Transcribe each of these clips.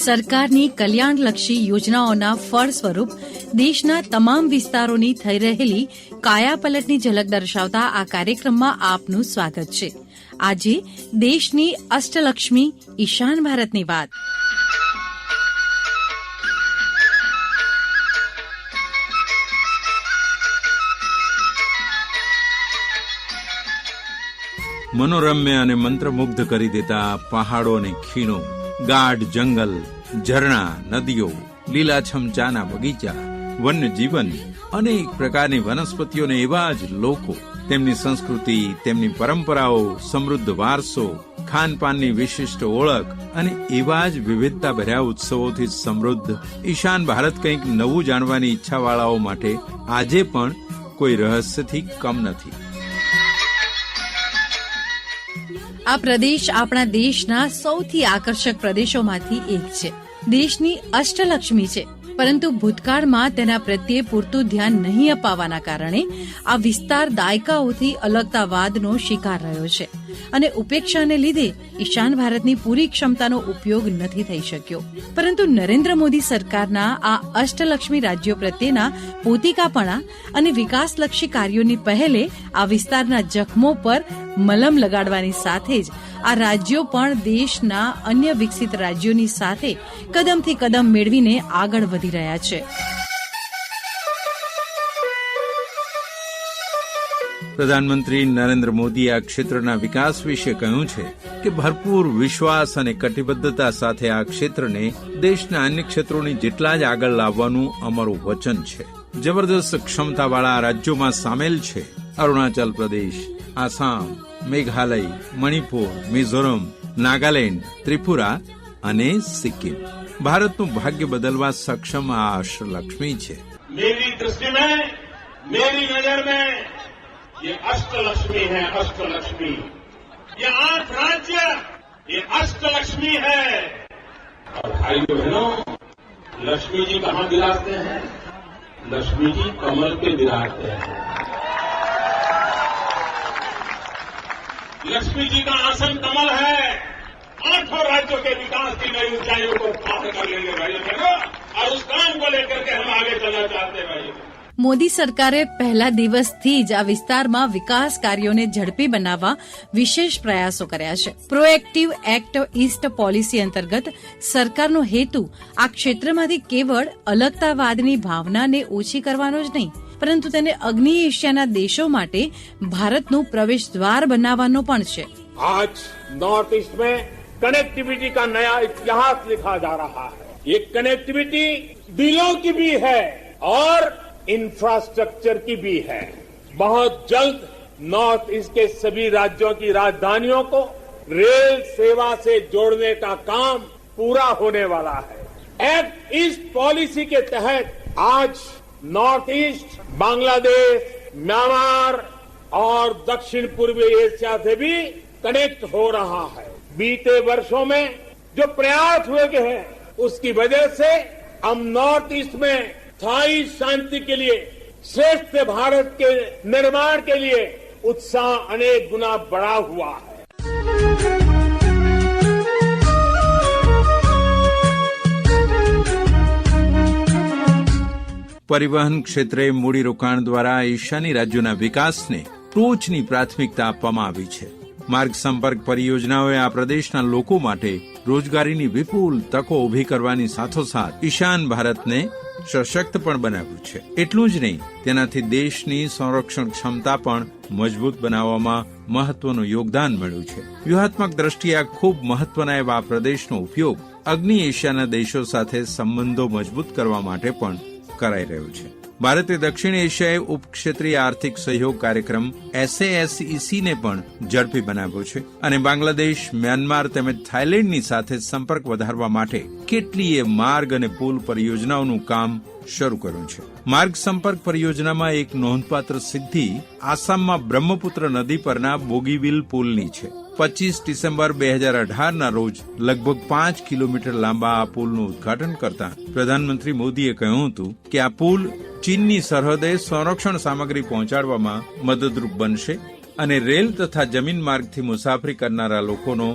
સરકારની કલ્યાણલક્ષી યોજનાઓના ફળ સ્વરૂપ દેશના તમામ વિસ્તારોની થઈ રહેલી કાયાપલટની ઝલક દર્શાવતા આ કાર્યક્રમમાં આપનું સ્વાગત છે. આજે દેશની અષ્ટલક્ષ્મી ઈશાન ભારતની વાત. મનોરમ્ય અને મંત્રમુગ્ધ કરી દેતા પહાડો અને ખીણો, ગાઢ જંગલ, ઝરણા, નદીઓ, લીલાછમ ચાના બગીચા, વન્ય જીવન, અનેક પ્રકારની વનસ્પતિઓને એવા જ લોકો, તેમની સંસ્કૃતિ, તેમની પરંપરાઓ, સમૃદ્ધ વારસો, ખાનપાનની વિશિષ્ટ ઓળખ અને એવા જ વિવિધતા ભર્યા ઉત્સવોથી સમૃદ્ધ ઈશાન ભારત કંઈક નવું જાણવાની ઈચ્છાવાળાઓ માટે આજે પણ કોઈ રહસ્યથી કમ નથી. આ પ્રદેશ આપણા દેશના સૌથી આકર્ષક પ્રદેશોમાંથી એક છે. દેશની અષ્ટલક્ષ્મી છે, પરંતુ ભૂતકાળમાં તેના પ્રત્યે પૂરતું ધ્યાન નહીં અપાવવાના કારણે આ વિસ્તાર દાયકાઓથી અલગતાવાદનો શિકાર રહ્યો છે અને ઉપેક્ષાને લીધે ઈશાન ભારતની પૂરી ક્ષમતાનો ઉપયોગ નથી થઈ શક્યો. પરંતુ નરેન્દ્ર મોદી સરકારના આ અષ્ટલક્ષ્મી રાજ્યો પ્રત્યેના પોતિકાપણા અને વિકાસલક્ષી કાર્યોની પહેલે આ વિસ્તારના જખમો પર મલમ લગાડવાની સાથે જ આ રાજ્યો પણ દેશના અન્ય વિકસિત રાજ્યોની સાથે કદમથી કદમ મેળવીને આગળ વધી રહ્યા છે. પ્રધાનમંત્રી નરેન્દ્ર મોદીએ આ ક્ષેત્રના વિકાસ વિશે કહ્યું છે કે ભરપૂર વિશ્વાસ અને કટિબદ્ધતા સાથે આ ક્ષેત્રને દેશના અન્ય ક્ષેત્રોની જેટલા જ આગળ લાવવાનું અમારું વચન છે. જબરદસ્ત ક્ષમતાવાળા રાજ્યોમાં સામેલ છે અરુણાચલ પ્રદેશ, આસામ, મેઘાલય, મણિપુર, મિઝોરમ, નાગાલેન્ડ, ત્રિપુરા અને સિક્કિમ. ભારતનું ભાગ્ય બદલવા સક્ષમ આ અષ્ટલક્ષ્મી છે. मेरी दृष्टि में, मेरी नजर में ये अष्टलक्ष्मी है. अष्टलक्ष्मी, ये 8 राज्य, ये अष्टलक्ष्मी है. और भाइयों बहनों, लक्ष्मी जी कहां विराजते हैं? लक्ष्मी जी कमल पे विराजते हैं. लक्ष्मी जी का आसन कमल है. 8 राज्यों के विकास की नई ऊंचाइयों को पार कर लेंगे भाइयों बहनों, और उस काम को लेकर के हम आगे चलना चाहते हैं भाइयों. મોદી સરકારે પહેલા દિવસથી જ આ વિસ્તારમાં વિકાસ કાર્યોને ઝડપી બનાવવા વિશેષ પ્રયાસો કર્યા છે. પ્રોએક્ટિવ એક્ટ ઈસ્ટ પોલિસી અંતર્ગત સરકારનો હેતુ આ ક્ષેત્રમાંથી કેવળ અલગતાવાદની ભાવનાને ઓછી કરવાનો જ નહીં, પરંતુ તેને અગ્નિ એશિયાના દેશો માટે ભારતનું પ્રવેશ દ્વાર બનાવવાનો પણ છે. आज नॉर्थ ईस्ट में कनेक्टिविटी का नया इतिहास लिखा जा रहा है. ये कनेक्टिविटी दिलों की भी है और इंफ्रास्ट्रक्चर की भी है. बहुत जल्द नॉर्थ ईस्ट के सभी राज्यों की राजधानियों को रेल सेवा से जोड़ने का काम पूरा होने वाला है. एक्ट ईस्ट पॉलिसी के तहत आज नॉर्थ ईस्ट बांग्लादेश, म्यांमार और दक्षिण पूर्वी एशिया से भी कनेक्ट हो रहा है. बीते वर्षों में जो प्रयास हुए हैं उसकी वजह से हम नॉर्थ ईस्ट में स्थायी शांति के लिए, श्रेष्ठ भारत के निर्माण के लिए उत्साह अनेक गुना बढ़ा हुआ है. પરિવહન ક્ષેત્રે મૂડીરોકાણ દ્વારા ઈશાની રાજ્યોના વિકાસને ટોચની પ્રાથમિકતા આપવામાં આવી છે. માર્ગ સંપર્ક પરિયોજનાઓએ આ પ્રદેશના લોકો માટે રોજગારીની વિપુલ તકો ઉભી કરવાની સાથોસાથ ઈશાન ભારતને સશક્ત પણ બનાવ્યું છે. એટલું જ નહીં, તેનાથી દેશની સંરક્ષણ ક્ષમતા પણ મજબૂત બનાવવામાં મહત્વનું યોગદાન મળ્યું છે. વ્યૂહાત્મક દ્રષ્ટિએ આ ખૂબ મહત્વના એવા પ્રદેશનો ઉપયોગ અગ્નિ એશિયાના દેશો સાથે સંબંધો મજબૂત કરવા માટે પણ કરાઈ રહ્યો છે. ભારતે દક્ષિણ એશિયાએ ઉપક્ષેત્રીય આર્થિક સહયોગ કાર્યક્રમ SASEC ને પણ ઝડપી બનાવ્યો છે અને બાંગ્લાદેશ, મ્યાનમાર તેમજ થાઇલેન્ડની સાથે સંપર્ક વધારવા માટે કેટલીય માર્ગ અને પુલ પરિયોજનાઓનું કામ શરૂ કર્યું છે. માર્ગ સંપર્ક પરિયોજનામાં એક નોંધપાત્ર સિદ્ધિ આસામમાં બ્રહ્મપુત્ર નદી પરના બોગીબીલ પુલની છે. 25 ડિસેમ્બર 2018ના રોજ લગભગ 5 કિલોમીટર લાંબા આ પુલનું ઉદઘાટન કરતા પ્રધાનમંત્રી મોદીએ કહ્યું હતું કે આ પુલ ચીનની સરહદે સંરક્ષણ સામગ્રી પહોંચાડવામાં મદદરૂપ બનશે અને રેલ તથા જમીન માર્ગથી મુસાફરી કરનારા લોકોનો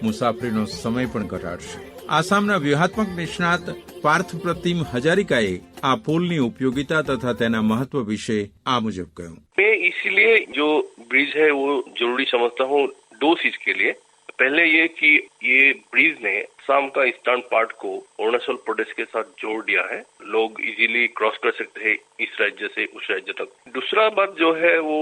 મુસાફરીનો સમય પણ ઘટાડશે. આસામના વ્યૂહાત્મક નિષ્ણાત પાર્થ પ્રતિમ હજારિકાએ આ પુલની ઉપયોગિતા તથા તેના મહત્વ વિશે આ મુજબ કહ્યું. मैं इसीलिए जो ब्रिज है वो जरूरी समझता हूँ दो चीज के लिए. पहले ये कि ये ब्रिज ने असम का ईस्टर्न पार्ट को अरुणाचल प्रदेश के साथ जोड़ दिया है. लोग इजीली क्रॉस कर सकते हैं इस राज्य से उस राज्य तक. दूसरा बात जो है वो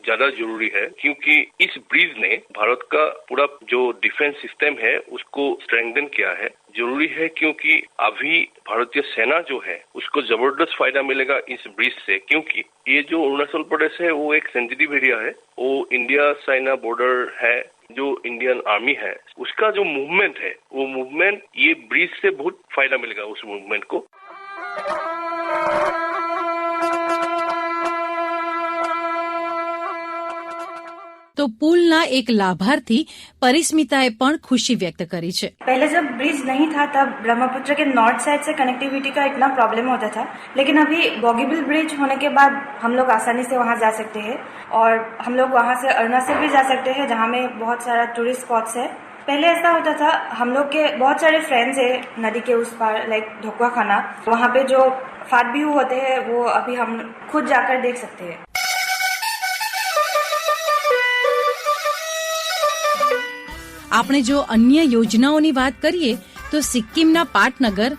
ज्यादा जरूरी है क्योंकि इस ब्रिज ने भारत का पूरा जो डिफेंस सिस्टम है उसको स्ट्रेंथन किया है. जरूरी है क्योंकि अभी भारतीय सेना जो है उसको जबरदस्त फायदा मिलेगा इस ब्रिज से, क्योंकि ये जो अरुणाचल प्रदेश है वो एक सेंसिटिव एरिया है. वो इंडिया चाइना बॉर्डर है. जो इंडियन आर्मी है उसका जो मूवमेंट है वो मूवमेंट ये ब्रिज से बहुत फायदा मिलेगा उस मूवमेंट को. તો પુલના એક લાભાર્થી પરિસ્મિતાએ પણ ખુશી વ્યક્ત કરી છે. पहले जब ब्रिज नहीं था तब ब्रह्मपुत्र के नॉर्थ साइड से कनेक्टिविटी का इतना प्रॉब्लम होता था, लेकिन अभी बॉगीबिल ब्रिज होने के बाद हम लोग आसानी से वहां जा सकते हैं और हम लोग वहां से अरुणाचल भी जा सकते हैं जहां में बहुत सारा टूरिस्ट स्पॉट्स है. पहले ऐसा होता था, हम लोग के बहुत सारे फ्रेंड्स है नदी के उस पार लाइक ढोकुआ खाना, वहां पे जो फाट व्यू होते हैं वो अभी हम खुद जाकर देख सकते हैं. આપણે જો અન્ય યોજનાઓની વાત કરીએ તો સિક્કિમના પાટનગર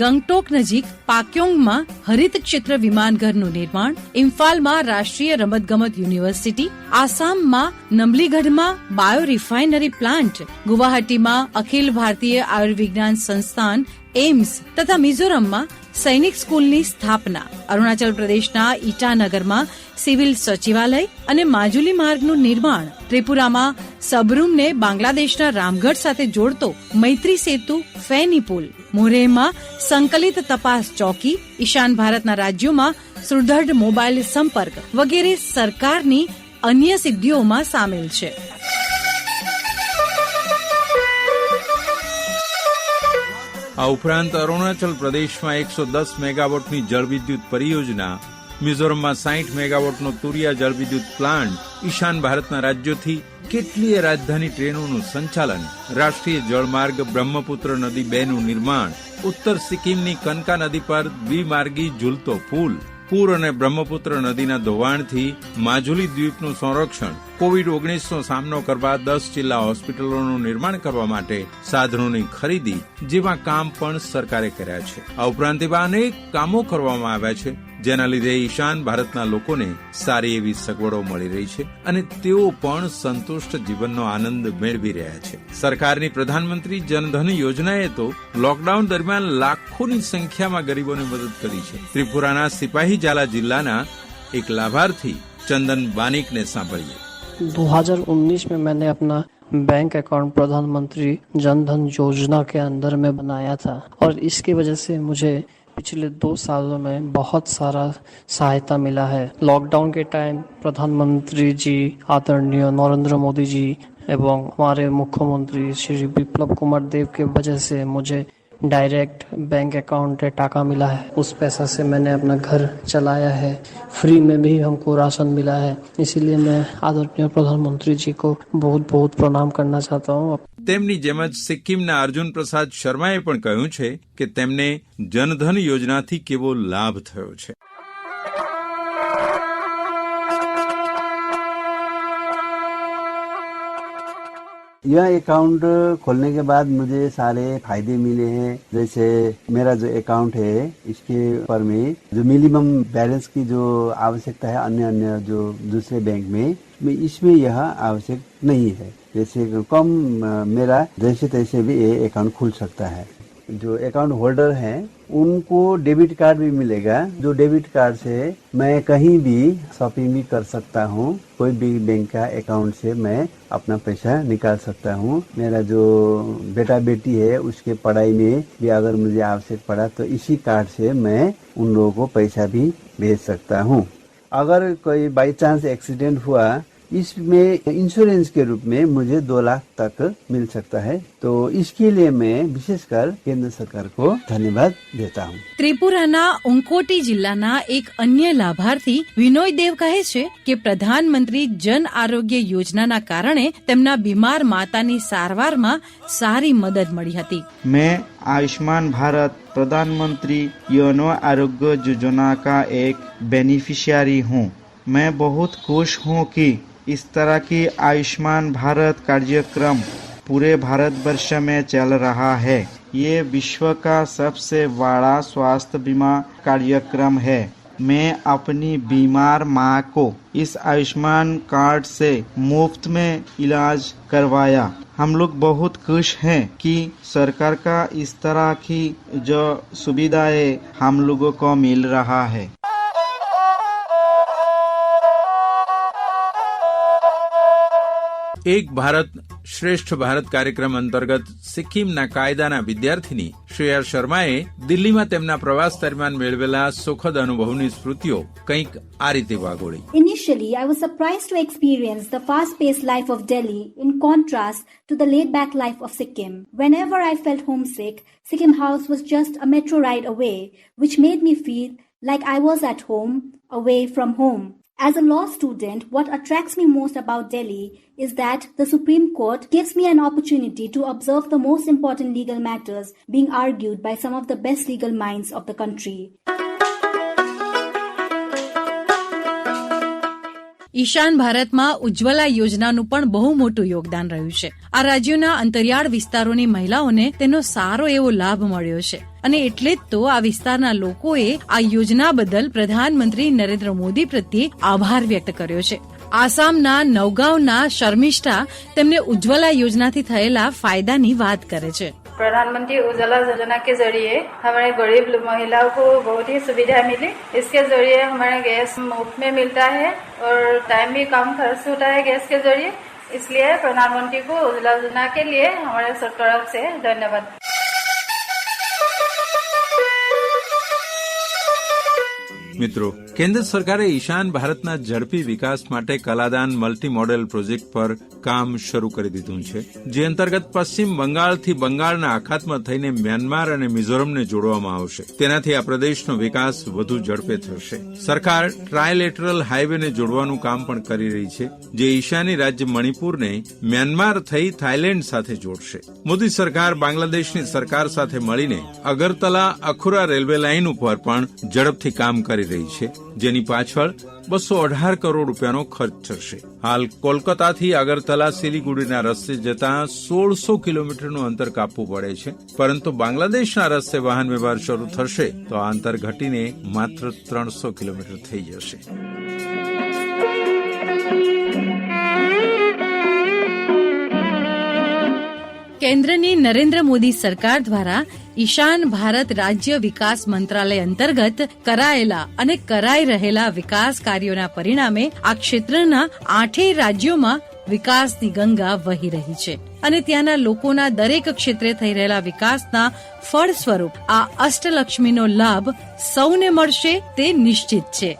ગંગટોક નજીક પાક્યોંગમાં હરિત ક્ષેત્ર વિમાનઘરનું નિર્માણ, ઇમ્ફાલમાં રાષ્ટ્રીય રમતગમત યુનિવર્સિટી, આસામમાં નમલીગઢમાં બાયો રિફાઇનરી પ્લાન્ટ, ગુવાહાટીમાં અખિલ ભારતીય આયુર્વિજ્ઞાન સંસ્થાન એમ્સ તથા મિઝોરમમાં સૈનિક સ્કૂલની સ્થાપના, અરુણાચલ પ્રદેશના ઈટાનગરમાં સિવિલ સચિવાલય અને માજુલી માર્ગનું નિર્માણ, ત્રિપુરામાં સબરૂમને બાંગ્લાદેશના રામગઢ સાથે જોડતો મૈત્રી સેતુ ફેની પુલ, મોરેહમાં સંકલિત તપાસ ચોકી, ઈશાન ભારતના રાજ્યોમાં સુદૃઢ મોબાઈલ સંપર્ક વગેરે સરકારની અન્ય સિદ્ધિઓમાં સામેલ છે. આ ઉપરાંત અરુણાચલ પ્રદેશમાં 110 મેગાવોટની જળવિદ્યુત પરિયોજના, મિઝોરમમાં 60 મેગાવોટનો તુરિયા જળવિદ્યુત પ્લાન્ટ, ઈશાન ભારતના રાજ્યોથી કેટલીય રાજધાની ટ્રેનોનું સંચાલન, રાષ્ટ્રીય જળમાર્ગ બ્રહ્મપુત્ર નદી 2નું નિર્માણ, ઉત્તર સિક્કિમની કનકા નદી પર દ્વિમાર્ગી ઝૂલતો પુલ, પૂર અને બ્રહ્મપુત્ર નદીના ધોવાણથી માજુલી દ્વીપનું સંરક્ષણ, કોવિડ-19નો સામનો કરવા 10 જિલ્લા હોસ્પિટલોનું નિર્માણ કરવા માટે સાધનોની ખરીદી જેવા કામ પણ સરકારે કર્યા છે. આ ઉપરાંત એવા અનેક કામો કરવામાં આવ્યા છે જેના લીધે ઈશાન ભારતના લોકોને સારી એવી સગવડો મળી રહી છે અને તેઓ પણ સંતુષ્ટ જીવનનો આનંદ મેળવી રહ્યા છે. સરકારની પ્રધાનમંત્રી જનધન યોજનાએ તો લોકડાઉન દરમિયાન લાખોની સંખ્યામાં ગરીબોને મદદ કરી છે. ત્રિપુરાના સિપાહીજાલા જિલ્લાના એક લાભાર્થી ચંદન બાનિકને સાંભળીએ. 2019 में मैंने अपना बैंक अकाउंट प्रधानमंत्री जन धन योजना के अंदर में बनाया था और इसकी वजह से मुझे पिछले 2 सालों में बहुत सारा सहायता मिला है. लॉकडाउन के टाइम प्रधानमंत्री जी आदरणीय नरेंद्र मोदी जी एवं हमारे मुख्यमंत्री श्री विप्लव कुमार देव के वजह से मुझे डायरेक्ट बैंक अकाउंट में टाका मिला है. उस पैसा से मैंने अपना घर चलाया है. फ्री में भी हमको राशन मिला है. इसीलिए मैं आदरणीय प्रधानमंत्री जी को बहुत बहुत प्रणाम करना चाहता हूँ. તેમની જેમ જ સિક્કિમના અર્જુન પ્રસાદ શર્માએ પણ કહ્યું છે કે તેમને જનધન યોજનાથી કેવો લાભ થયો છે. यह अकाउंट खोलने के बाद मुझे सारे फायदे मिले हैं. जैसे मेरा जो अकाउंट है इसके ऊपर में जो मिनिमम बैलेंस की जो आवश्यकता है अन्य जो दूसरे बैंक में इसमें यह आवश्यक नहीं है. जैसे कम मेरा जैसे तैसे भी ये अकाउंट खुल सकता है. जो अकाउंट होल्डर हैं उनको डेबिट कार्ड भी मिलेगा. जो डेबिट कार्ड से मैं कहीं भी शॉपिंग भी कर सकता हूँ. कोई भी बैंक का अकाउंट से मैं अपना पैसा निकाल सकता हूँ. मेरा जो बेटा बेटी है उसके पढ़ाई में भी अगर मुझे आवश्यक पड़ा तो इसी कार्ड से मैं उन लोगों को पैसा भी भेज सकता हूँ. अगर कोई बाई चांस एक्सीडेंट हुआ इसमें इंश्योरेंस के रूप में मुझे 2 लाख तक मिल सकता है। तो इसके लिए मैं विशेषकर केंद्र सरकार को धन्यवाद देता हूँ। ત્રિપુરાના ઉંકોટી જિલ્લાના એક અન્ય લાભાર્થી વિનોય દેવ કહે છે કે પ્રધાનમંત્રી જન આરોગ્ય યોજનાના કારણે તેમના બીમાર માતાની સારવારમાં સારી મદદ મળી હતી। मैं आयुष्मान भारत प्रधानमंत्री जन आरोग्य योजना का एक बेनिफिशियरी हूँ। मैं बहुत खुश हूँ कि इस तरह की आयुष्मान भारत कार्यक्रम पूरे भारतवर्ष में चल रहा है। ये विश्व का सबसे बड़ा स्वास्थ्य बीमा कार्यक्रम है। मैं अपनी बीमार माँ को इस आयुष्मान कार्ड से मुफ्त में इलाज करवाया। हम लोग बहुत खुश हैं कि सरकार का इस तरह की जो सुविधाएं हम लोगों को मिल रहा है। એક ભારત શ્રેષ્ઠ ભારત કાર્યક્રમ અંતર્ગત સિક્કિમના કાયદાના વિદ્યાર્થીની શ્રેયા શર્માએ દિલ્હીમાં તેમના પ્રવાસ દરમિયાન મેળવેલા સુખદ અનુભવની સ્મૃતિઓ કંઈક આ રીતે વાગોળી। Initially, I was surprised to experience the fast-paced life of Delhi in contrast to the laid-back life of Sikkim. Whenever I felt homesick, Sikkim House was just a metro ride away, which made me feel like I was at home, away from home. As a law student, what attracts me most about Delhi is that the Supreme Court gives me an opportunity to observe the most important legal matters being argued by some of the best legal minds of the country. ઈશાન ભારતમાં ઉજ્જવલા યોજનાનું પણ બહુ મોટું યોગદાન રહ્યું છે। આ રાજ્યોના અંતરિયાળ વિસ્તારોની મહિલાઓને તેનો સારો એવો લાભ મળ્યો છે અને એટલે જ તો આ વિસ્તારના લોકોએ આ યોજના બદલ પ્રધાનમંત્રી નરેન્દ્ર મોદી પ્રત્યે આભાર વ્યક્ત કર્યો છે। આસામના નવગાંવના શર્મિષ્ઠા તેમને ઉજ્જવલા યોજનાથી થયેલા ફાયદાની વાત કરે છે। प्रधानमंत्री उज्ज्वला योजना के जरिए हमारे गरीब महिलाओं को बहुत ही सुविधा मिली। इसके जरिए हमारे गैस मुफ्त में मिलता है और टाइम भी कम खर्च होता है गैस के जरिए। इसलिए प्रधानमंत्री को उज्ज्वला योजना के लिए हमारे तरफ से धन्यवाद। મિત્રો, કેન્દ્ર સરકારે ઈશાન ભારતના ઝડપી વિકાસ માટે કલાદાન મલ્ટી મોડેલ પ્રોજેક્ટ પર કામ શરૂ કરી દીધું છે, જે અંતર્ગત પશ્ચિમ બંગાળથી બંગાળના અખાતમાં થઈને મ્યાનમાર અને મિઝોરમને જોડવામાં આવશે। તેનાથી આ પ્રદેશનો વિકાસ વધુ ઝડપે થશે। સરકાર ટ્રાયલેટરલ હાઈવેને જોડવાનું કામ પણ કરી રહી છે, જે ઈશાની રાજ્ય મણિપુરને મ્યાનમાર થઈ થાઇલેન્ડ સાથે જોડશે। મોદી સરકાર બાંગ્લાદેશની સરકાર સાથે મળીને અગરતલા અખુરા રેલવે લાઇન ઉપર પણ ઝડપથી કામ કરી રહી છે, જેની પાછળ 218 કરોડ રૂપિયાનો ખર્ચ થશે। હાલ કોલકાતાથી અગરતલા સિલીગુડીના રસ્તે જતા 1600 કિલોમીટરનું અંતર કાપવું પડે છે, પરંતુ બાંગ્લાદેશના રસ્તે વાહન વ્યવહાર શરૂ થશે તો આ અંતર ઘટીને માત્ર 300 કિલોમીટર થઈ જશે। કેન્દ્રની નરેન્દ્ર મોદી સરકાર દ્વારા ઈશાન ભારત રાજ્ય વિકાસ મંત્રાલય અંતર્ગત કરાયેલા અને કરાઈ રહેલા વિકાસ કાર્યોના પરિણામે આ ક્ષેત્રના 8 રાજ્યોમાં વિકાસની ગંગા વહી રહી છે અને ત્યાંના લોકોના દરેક ક્ષેત્રે થઈ રહેલા વિકાસના ફળ સ્વરૂપ આ અષ્ટલક્ષ્મીનો લાભ સૌને મળશે તે નિશ્ચિત છે।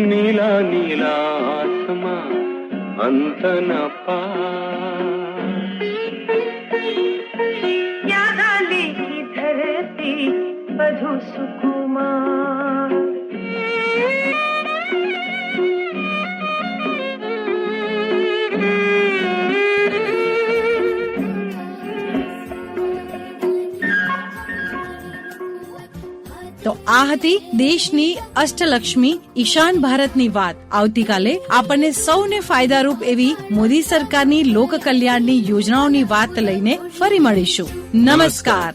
नीला नीला आसमां अंत न पार, याद आली की धरती मधु सुकुमार। તો આ હતી દેશની અષ્ટલક્ષ્મી ઈશાન ભારતની વાત। આવતીકાલે આપણને સૌને ફાયદારૂપ એવી મોદી સરકારની લોક કલ્યાણની યોજનાઓની વાત લઈને ફરી મળીશું। નમસ્કાર।